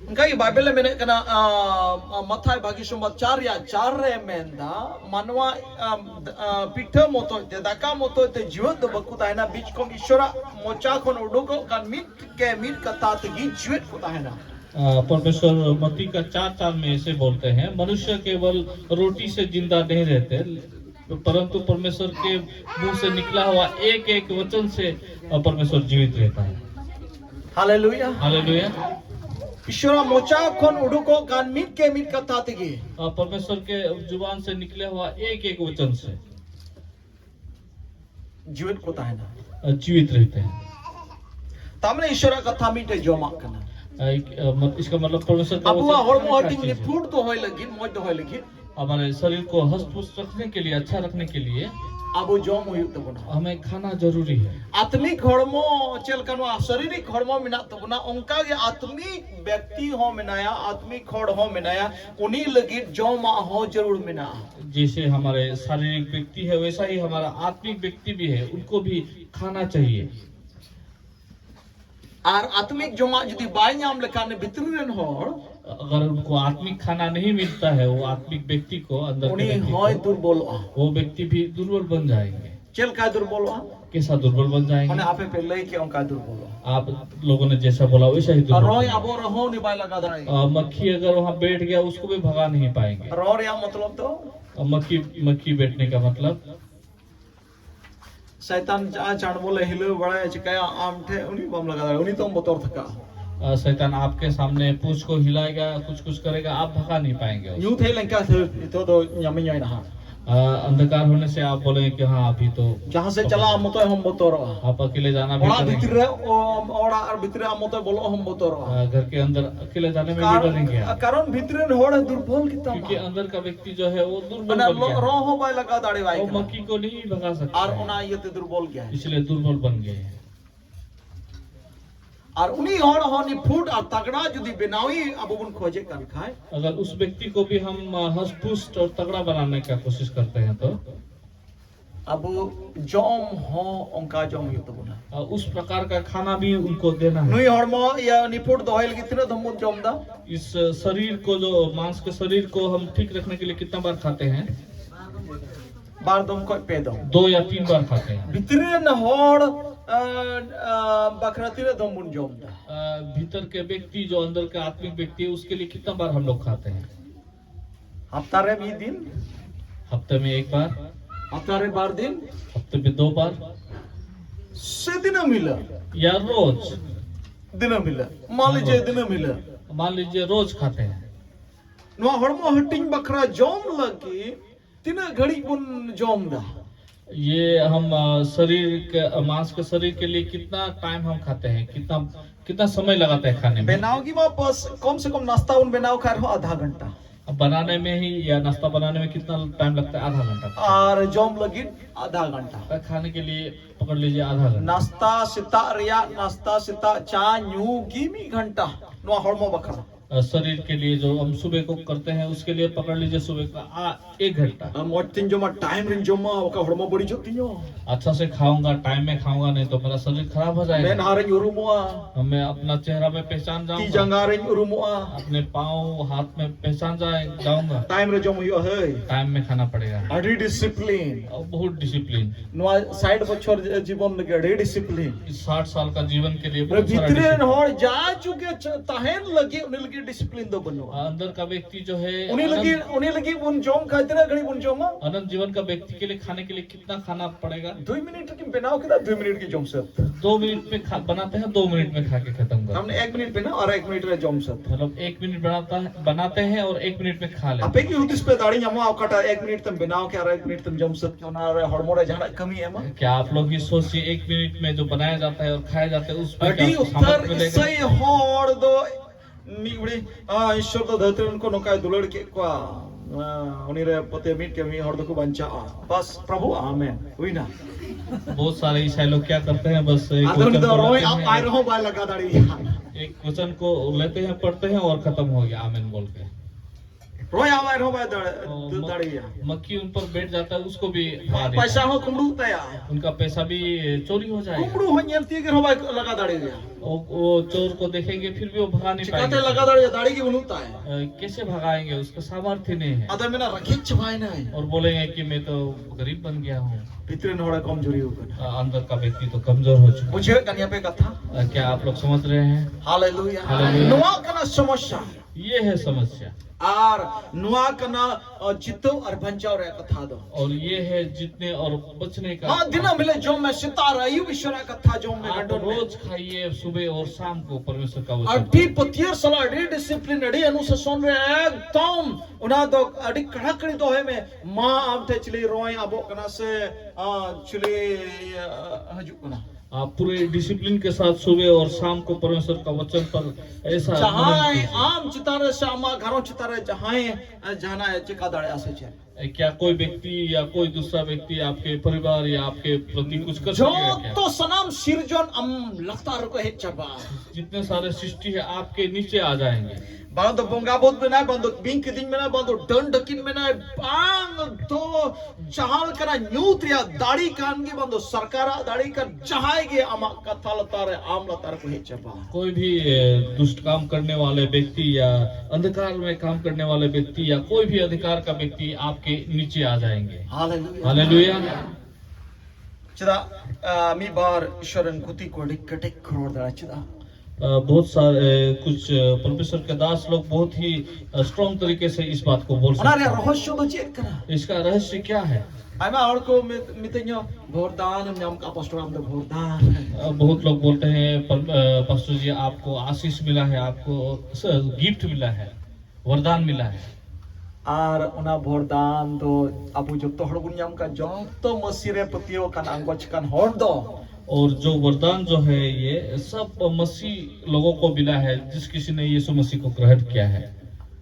Engkai Bible mena kana Mathai bagi sumbat carya carre menda manwa pitha moto te daka moto te jiwat do baku tahena beach kom ishora mocha kon uduko kan mit kata te gi jiwat ko tahena. परमेश्वर मत्ती का 4:4 में ऐसे बोलते हैं, मनुष्य केवल रोटी से जिंदा नहीं रहते, परंतु परमेश्वर के मुंह से निकला हुआ एक एक वचन से परमेश्वर जीवित रहता है। Haleluya. Hallelujah. Ishora mocha kon uduko kan mit kata te gi. परमेश्वर के जुबान से निकले हुआ एक एक वचन से Jiwat ko tahena. जीवित रहते हैं। Tamne ishora katha mit joma kana. इसका मतलब परमेश्वर का Abua hormo वचन hating ni food to hoy lagi moj to hoy lagi. हमारे शरीर को हष्ट पुष्ट रखने के लिए, अच्छा रखने के लिए Abu jom huyuk tabuna. हमें खाना जरूरी है। आत्मिक हड़मो चल कनो शारीरिक हड़मो मिना तबना उनका ये आत्मिक व्यक्ति हो मिनाया आत्मिक हड़ हो मिनाया उन्हीं लगी जोमा हो जरूर मिना। जैसे हमारे शारीरिक व्यक्ति है वैसा ही हमारा आत्मिक व्यक्ति भी है, उनको भी खाना चाहिए। और आत्मिक जोमा यदि बाय नाम लेकाने भितरन होड़ अगर उनको आत्मिक खाना नहीं मिलता है, वो आत्मिक व्यक्ति को अंदर के उन्हीं व्यक्ति होय को, दुर्बल वो व्यक्ति भी दुर्बल बन जाएंगे। चल का दुर्बल कैसा दुर्बल बन जाएंगे? माने आपे पे लई के उनका दुर्बल आप लोगों ने जैसा बोला वैसा ही और दुर्बल। रोय अबो रहो नि बाय लगा दराई मक्खी अगर वहाँ बैठ गया उसको भी भगा नहीं पाएंगे। रोर या मतलब तो मक्खी बैठने का मतलब शैतान चाण बोले हिलो बड़ा चिकाया आम थे उन्हीं बम लगा दराई उन्हीं तो बतौर थका शैतान आपके सामने पूंछ को हिलाएगा, कुछ कुछ करेगा, आप भगा नहीं पाएंगे उसको। यूं थे लंका थे तो यमी यई ना अंधकार होने से आप बोलेंगे कि हाँ अभी तो जहां से चला हम तो हम बतौर आप अकेले जाना भी ओड़ा डरेंगे। भितरे ओड़ा और भितरे हम तो बोलो हम बतौर घर के अंदर अकेले जाने में भी डरेंगे आप। कारण भितरे होड़ दुर्बल कितना क्योंकि अंदर का व्यक्ति जो है वो दुर्बल माने बन गया है। रोह बाय लगा दाड़ी वो वाई मक्खी को नहीं भगा सकता और है, उना ये दुर्बल गया है इसलिए दुर्बल बन गए हैं। और उन्हीं होड़ होनी फूड और तगड़ा यदि बनावी अब उन खोजे कर खाए अगर उस व्यक्ति को भी हम हष्ट पुष्ट और तगड़ा बनाने का कोशिश करते हैं तो अब जोम हो उनका जोम युक्त बना उस प्रकार का खाना भी उनको देना है। नुई होड़ मो या निपुट दोहल कितने धमुत जोम दा इस शरीर को, जो मांस के शरीर को हम ठीक रखने के लिए कितना बार खाते हैं? बार दम को पे दो 2 या 3 बार खाते हैं। भितरे न होड़ बकरतीरे दमुन जोम दा भीतर के व्यक्ति, जो अंदर का आत्मिक व्यक्ति है, उसके लिए कितना बार हम लोग खाते हैं? हफ्तारे भी दिन हफ्ते में 1 बार, हफ्तारे बार दिन हफ्ते में 2 बार, से दिन मिला या रोज। दिन मिला मान लीजिए दिन मिला मान लीजिए रोज खाते हैं। नुआ हड़मो हटिंग बकरा जोम लगी तीन घड़ी बुन जोम दा ये हम शरीर के, मांस के शरीर के लिए कितना टाइम हम खाते हैं, कितना समय लगाते हैं खाने में? बनाओगी वापस कम से कम नाश्ता उन बनाओ खा रहो आधा घंटा अब बनाने में ही या नाश्ता बनाने में कितना टाइम लगता है? आधा घंटा। और जोम लगी आधा घंटा खाने के लिए पकड़ लीजिए आधा घंटा। नाश्ता सिता चा न्यू गिमी घंटा नुआ हड़मो बकरा शरीर के लिए जो हम सुबह को करते हैं उसके लिए पकड़ लीजिए सुबह का 1 घंटा। मोटिन जो मा टाइम रिन जो मा ओका हड़मो बड़ी जोती नो अच्छा से खाऊंगा, टाइम में खाऊंगा, नहीं तो मेरा शरीर खराब हो मैं जाएगा। नारे उरुमुआ मैं अपना चेहरा में पहचान ती जाऊंगा, जंगारे उरुमुआ अपने पाँव हाथ में पहचान जाऊंगा। टाइम रे जोम यो है टाइम में खाना पड़ेगा अडी डिसिप्लिन और बहुत डिसिप्लिन। नुआ 60 बछर जीवन लगे अडी डिसिप्लिन 60 साल का जीवन के लिए रे बहुत सारा भितरे discipline। होड़ जा चुके तहन लगे उन्हें लगे डिसिप्लिन दो बनो अंदर का व्यक्ति जो है उन्हें लगी उन जोम खाते घड़ी उन जोम अनंत जीवन का व्यक्ति के लिए खाने के लिए कितना खाना पड़ेगा? 2 मिनट की बनाओ के 2 मिनट की जोम से 2 मिनट में बनाते हैं, 2 मिनट में खा के खत्म करते हैं। हमने 1 मिनट बना और 1 मिनट रे जोम से मतलब 1 मिनट बनाते हैं और 1 मिनट में खा लेते आपे की हुदिस पे दाड़ी न्यामो आवकाटा 1 मिनट तम बनाओ के और 1 मिनट तम जोम से क्यों ना रे हड़मो रे जहां कमी है मा हैं। क्या आप लोग ही सोचिए 1 मिनट में जो बनाया जाता है और खाया जाता है उसमें अडी क्या उत्तर सामर्थ्य मिलेगा? सही होड़ दो निवड़ी ईश्वर तो धरती उनको नोकाय दुलड़ के को उन्हीं रे पते मीट के मी होड़ दो को बंचा बस प्रभु आमेन हुई ना बहुत सारे ईसाई लोग क्या करते हैं, बस एक आदमी वचन तो को रोए लेते आप हैं, आए रहो बाय लगा दाड़ी एक वचन को लेते हैं, पढ़ते हैं और खत्म हो गया आमीन बोल के। रोय आवाय रो बाय और दाड़िया मक्खी उन पर बैठ जाता है, उसको भी खा देता पैसा है। हो कुमड़ू तया उनका पैसा भी चोरी हो जाएगा। कुमड़ू हो नियंती के रो बाय लगा दाड़िया और वो चोर को देखेंगे फिर भी वो भगा नहीं चिकाते पाएंगे। लगा दाड़िया दाड़ी की बनूता है कैसे भगाएंगे, उसका सामर्थ्य नहीं है। अदर में ना रखी छवाई ना है और बोलेंगे कि मैं तो गरीब बन गया हूँ। भीतर नोड़ा कमजोरी होगा अंदर का व्यक्ति तो कमजोर हो चुका मुझे कन्या पे कथा है। क्या आप लोग समझ रहे हैं? Hallelujah hallelujah. नुआ कना समस्या ये है समस्या। और नुआ कना जितो और बंचाव रे कथा दो और ये है जीतने और बचने का। हाँ दिन मिले जो मैं सितारा यू ईश्वर कथा जो मैं आप गंडों में रोज खाइए सुबह और शाम को परमेश्वर का वचन। अड्डी पतियर सला अड्डी डिसिप्लिन अड्डी अनुशासन रे एकदम उना दो अड्डी कड़ा कड़ी दो है में माँ आप थे चली रोए आबो कना से चली हजू कना आप पूरे डिसिप्लिन के साथ सुबह और शाम को परमेश्वर का वचन पर ऐसा जहाँ मनन कीजिए। आम चितारे श्यामा घरों चितारे जहाँ जाना है चिका दाड़े आसे चल क्या कोई व्यक्ति या कोई दूसरा व्यक्ति आपके परिवार या आपके प्रति कुछ कर जो सकेगा क्या? तो सनाम सिरजन लगता रुको है चबा जितने सारे सृष्टि है आपके नीचे आ जाएंगे। बांधो बोंगा बोध में ना बांधो बिंग के दिन में ना बांधो डंड डकिन में ना बांग तो जहाल करा न्यूत या दाढ़ी कानगी बांधो सरकारा दाढ़ी कर जहाएगे आमा कथा लतारे आम लतारे को है चबा कोई भी दुष्ट काम करने वाले व्यक्ति या अंधकार में काम करने वाले व्यक्ति या कोई भी अधिकार का व्यक्ति आपके नीचे आ जाएंगे। Hallelujah hallelujah. चदा मी बार ईश्वरन कुती को डिकटे करोड़ दाड़ा चदा बहुत सारे कुछ परमेश्वर के दास लोग बहुत ही स्ट्रॉन्ग तरीके से इस बात को बोल सकते अनारे हैं। रहस्य तो चेक करा इसका रहस्य क्या है? आइमा और को मितन्यो भोरदान नाम का पास्टर हम तो भोरदान बहुत लोग बोलते हैं पास्टर जी आपको आशीष मिला है, आपको गिफ्ट मिला है, वरदान मिला है। आर उना भोरदान तो अबु जो तो हड़गुन नाम का जो तो मसीरे पतियो कान अंगोच कान होड़ दो और जो वरदान जो है ये सब मसीह लोगों को मिला है जिस किसी ने यीशु मसीह को ग्रहण किया है।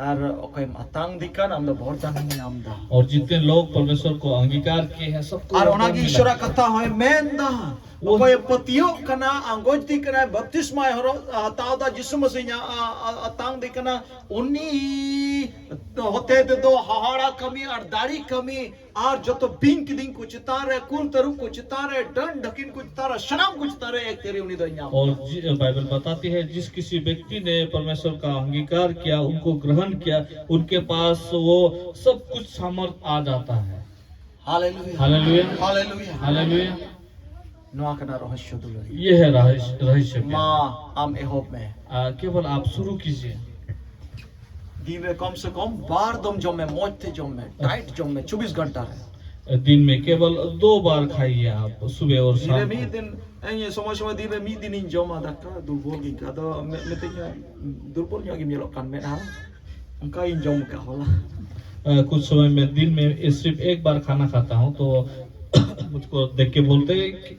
आर ओके मातांग दिका नाम द भोरदान में नाम दा और जितने लोग परमेश्वर को अंगीकार किए हैं सबको आर वरदान उना की मिला ईश्वर है। कथा होय मेन दा ओके पतियो कना अंगोच दी कना बपतिस्मा हरो हताव दा यीशु मसीह nya अतांग दी कना उन्नी होते ते दो हाहाड़ा कमी और दाढ़ी कमी और जो तो बिंक दिन कुछ तारे कुल तरु कुछ तारे डंड ढकिन कुछ तारा शनाम कुछ तारे एक तेरे उन्नी दो nya और बाइबल बताती है जिस किसी व्यक्ति ने परमेश्वर का अंगीकार किया, उनको ग्रहण किया, उनके पास वो सब कुछ सामर्थ आ जाता है। Hallelujah hallelujah. Hallelujah hallelujah. नुआ कना रहस्य दुलरी ये है रहस्य क्या? माँ आम एहोप में केवल आप शुरू कीजिए। दिन में कम से कम बार दम जम में मौज थे जम में टाइट जम में 24 घंटा है दिन में केवल 2 बार खाइए आप, सुबह और दिन शाम में को। दिन ये समय दिन में दिन इन जम ada का दुर्बल की का तो मितnya दुर्बल nya gimana kan men ha उनका इन जम का होला कुछ समय में दिन में सिर्फ 1 बार खाना खाता हूँ तो मुझको देख के बोलते हैं कि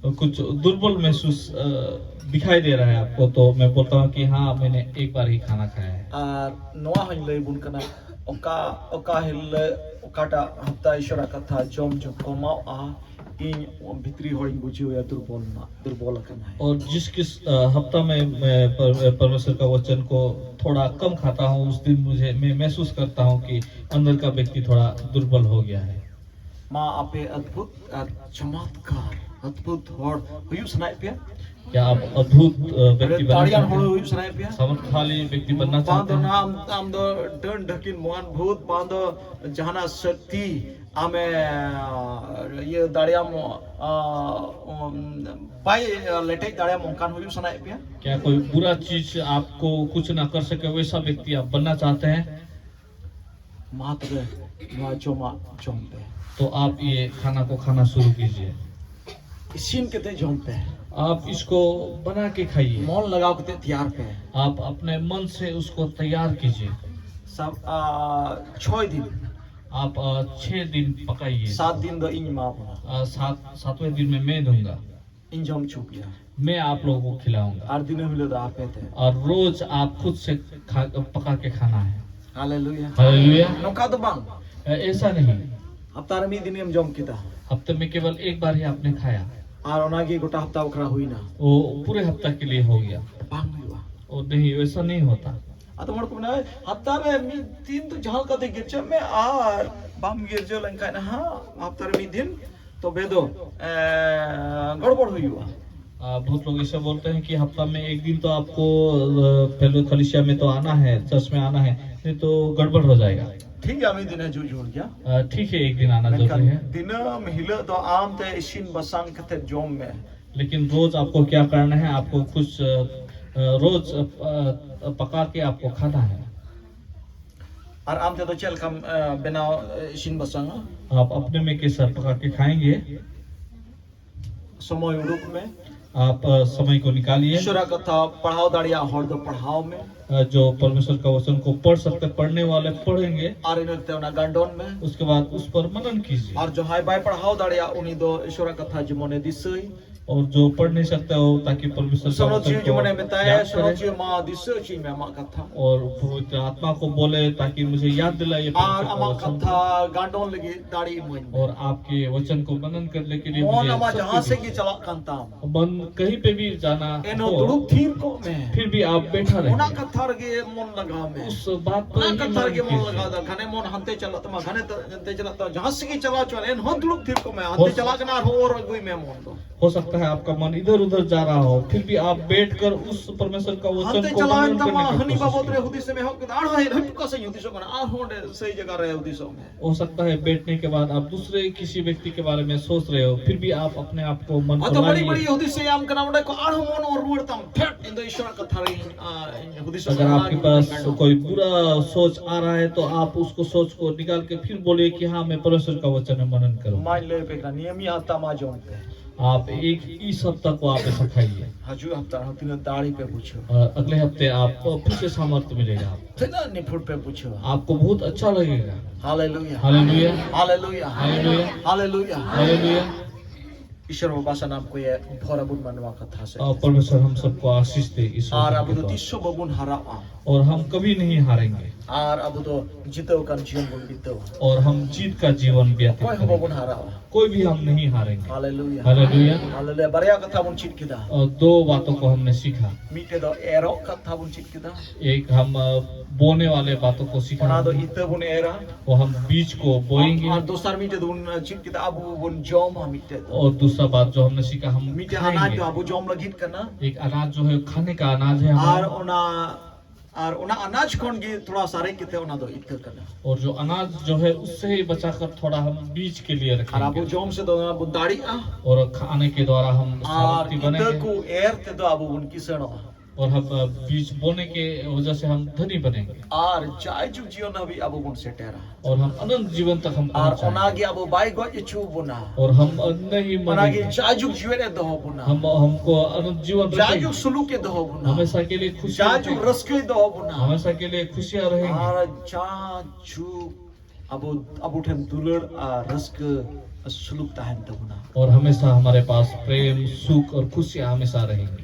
कुछ दुर्बल महसूस दिखाई दे रहा है आपको, तो मैं बोलता हूँ कि हाँ मैंने 1 बार ही खाना खाया है। नोआ हन ले बुन कना ओका हिल ओकाटा हफ्ता ईश्वर कथा जम जो कमाओ आ इन भीतरी होइंग बुझियो या दुर्बल करना है। और जिस किस हफ्ता में मैं परमेश्वर का वचन को थोड़ा कम खाता हूँ उस दिन मैं महसूस करता हूँ कि अंदर का व्यक्ति थोड़ा दुर्बल हो गया है। माँ आपे अद्भुत चमत्कार अद्भुत होड़ हुई सुनाई पे क्या आप अद्भुत व्यक्ति बनना ताड़ियान चाहते होड़ हैं? हुई सुनाई पे सामर्थ्यशाली व्यक्ति बनना चाहते बांधो हैं? नाम आम दो डन ढकिन मोहन भूत बांधो जहाना शक्ति आमे ये दाड़िया मो पाई लेटे दाड़िया मोकान हुई सुनाई पे क्या कोई बुरा चीज आपको कुछ ना कर सके वैसा व्यक्ति आप बनना चाहते हैं? मात्र नुआ जमते तो आप ये खाना को खाना शुरू कीजिए। इसीन के ते जमते आप इसको बना के खाइए। मौन लगाओ के ते तैयार पे आप अपने मन से उसको तैयार कीजिए। सब 6 दिन आप 6 दिन पकाइए। 7 दिन दो इन माँ बना 7वें दिन में मैं दूंगा, इन जम छुप गया मैं आप लोगों को खिलाऊंगा। 8 दिन मिले तो आप थे और रोज आप खुद से पका के खाना है। Hallelujah hallelujah. नौका तो बांग ऐसा नहीं, हफ्ता में दिन हम जम किता हफ्ते में केवल 1 बार ही आपने खाया, और ओनागी गोटा हफ्ता ओकरा हुई ना वो पूरे हफ्ता के लिए हो गया। बांग हुआ और नहीं, वैसा नहीं होता। Atau mau kemana? Haptare mi din tu jahal kate girja me ar bam girja lengkai na ha haptare mi din to bedo गड़बड़ हुई हुआ। बहुत लोग ऐसे बोलते हैं कि हफ्ता में एक दिन तो आपको पहले कलिसिया में तो आना है, चर्च में आना है, नहीं तो गड़बड़ हो जाएगा। ठीक है अमी दिन जो जोड़ गया ठीक है, एक दिन आना जरूरी है, दिन महिला तो आम ते इशिन बसांग कते जोम में, लेकिन रोज आपको क्या करना है, आपको कुछ रोज पका के आपको खाना है। और आम ते तो चल कम बिना इशिन बसांग आप अपने में केसर पका के खाएंगे, समय रूप में आप समय को निकालिए। ईश्वर कथा पढ़ाओ दाड़िया हर दो पढ़ाओ में, जो परमेश्वर का वचन को पढ़ सकते, पढ़ने वाले पढ़ेंगे, और इन गंडोन में उसके बाद उस पर मनन कीजिए। और जो हाई बाय पढ़ाओ दाड़िया उन्हीं दो ईश्वर कथा जिमोने दिसई, और जो पढ़ नहीं सकते हो ताकि परमेश्वर का सुनो वचन चीज को जिमोने बताया याद सुनो करें, चीज माँ दिसई चीज में माँ कथा और पवित्र आत्मा को बोले ताकि मुझे याद दिलाए और परमेश्वर का अमा वचन। कथा गांडोन लगी दाड़ी मन और आपके वचन को मनन करने के लिए मोन मुझे अमा शक्ति जहाँ से की दीजिए। चला कंताम मन कहीं पे भी जाना एनो हो, दुरुप थीर को में फिर भी आप बैठा ओना रहे, कथा रगे मन लगा में उस बात पर ओना ही कथा रगे मनन मन लगा कीजिए। दा घने मन हंते चला तमा घने तो हंते चला तो जहाँ से की चला चल एन हो दुरुप थीर को में हंते चला के ना हो और गुई में मन तो हो सकता है आपका मन इधर उधर जा रहा हो, फिर भी आप बैठकर उस परमेश्वर का वचन हंते को चला मनन तमा करने हनी की बाबत कोशिश रे हुदी से में हो दाड़ है हट का सही हुदी सो बना आ होंडे सही जगह रहे हुदी सो में कीजिए। हो सकता है बैठने के बाद आप दूसरे किसी व्यक्ति के बारे में सोच रहे हो, फिर भी आप अपने आप को मन आ को तो बड़ी बड़ी लाइए। हुदी से आम कना उड़े को आड़ मन और रुड़ तम फट इन दो ईश्वर कथा रे हुदी सो अगर आपके पास कोई बुरा सोच आ रहा है तो आप उसको सोच को निकाल के फिर बोलिए कि हाँ मैं परमेश्वर का वचन में मनन करूँ। मान ले पे का नियमी आता मा जोंते आप एक इस हफ्ता को आप ऐसा खाइए, हजू हफ्ता हम तीन दाढ़ी पे पूछो और अगले हफ्ते आपको फिर से सामर्थ्य मिलेगा, तना निफुट पे पूछो आपको बहुत अच्छा लगेगा। Hallelujah hallelujah, hallelujah hallelujah, hallelujah hallelujah. ईश्वर बाबा सा नाम को ये भोरा बुन मनवा कथा से और परमेश्वर हम सबको आशीष दे इस और वचन अब के तो द्वारा। 300 बबुन हरा और हम कभी नहीं हारेंगे, और अब तो जीतो का जीवन बुन बीतो और हम जीत का जीवन व्यतीत कोई करेंगे, बबुन हरा कोई भी हम नहीं हारेंगे। Hallelujah hallelujah. हालेलुया बरिया कथा बुन चिट किदा और दो बातों को हमने सीखा, मीटे दो एरो कथा बुन चिट किदा एक हम बोने वाले बातों को सीखा, ओना दो इते बुन एरा वो हम बीज को बोएंगे, और दूसरा मीटे दो बुन चिट किदा अबु बुन जोम मीटे दो और दूसरा बात जो हमने सीखा हम मीटे अनाज खाएंगे। दो अबु जोम लगित करना एक अनाज जो है खाने का अनाज है और हमारा, ओना अनाज कौन की थोड़ा सारे किते ओना दो इते करना और जो अनाज जो है उससे ही बचाकर थोड़ा हम बीज के लिए और अबु रखेंगे, जोम से दो अबु दाढ़ी और खाने के द्वारा हम और सामर्थ्य इते बनेंगे, को एर ते दो अबु बुन किसनो और हम बीज बोने के वजह से हम धनी बनेंगे, और चाय जु जीवन अभी अबु बुन से टेरा और हम अनंत जीवन तक हम और पहुंच जाएंगे, ओनागे अबु बाई गो इचु बुना और हम नहीं ओनागे मरेंगे, जाजुक जीवन दो बुना हमको अनंत जीवन जाजुक रखेंगे, सुलूक के दो बुना हमेशा के लिए खुशियाँ जाजुक रहेंगी, रस के दो बुना हमेशा के लिए खुशियाँ रहेंगी, और जाजुक अबु अबु ठन दुलड़ रस के सुलूक ताहन तो बुना और हमेशा हमारे पास प्रेम सुख और खुशियाँ हमेशा रहेंगी।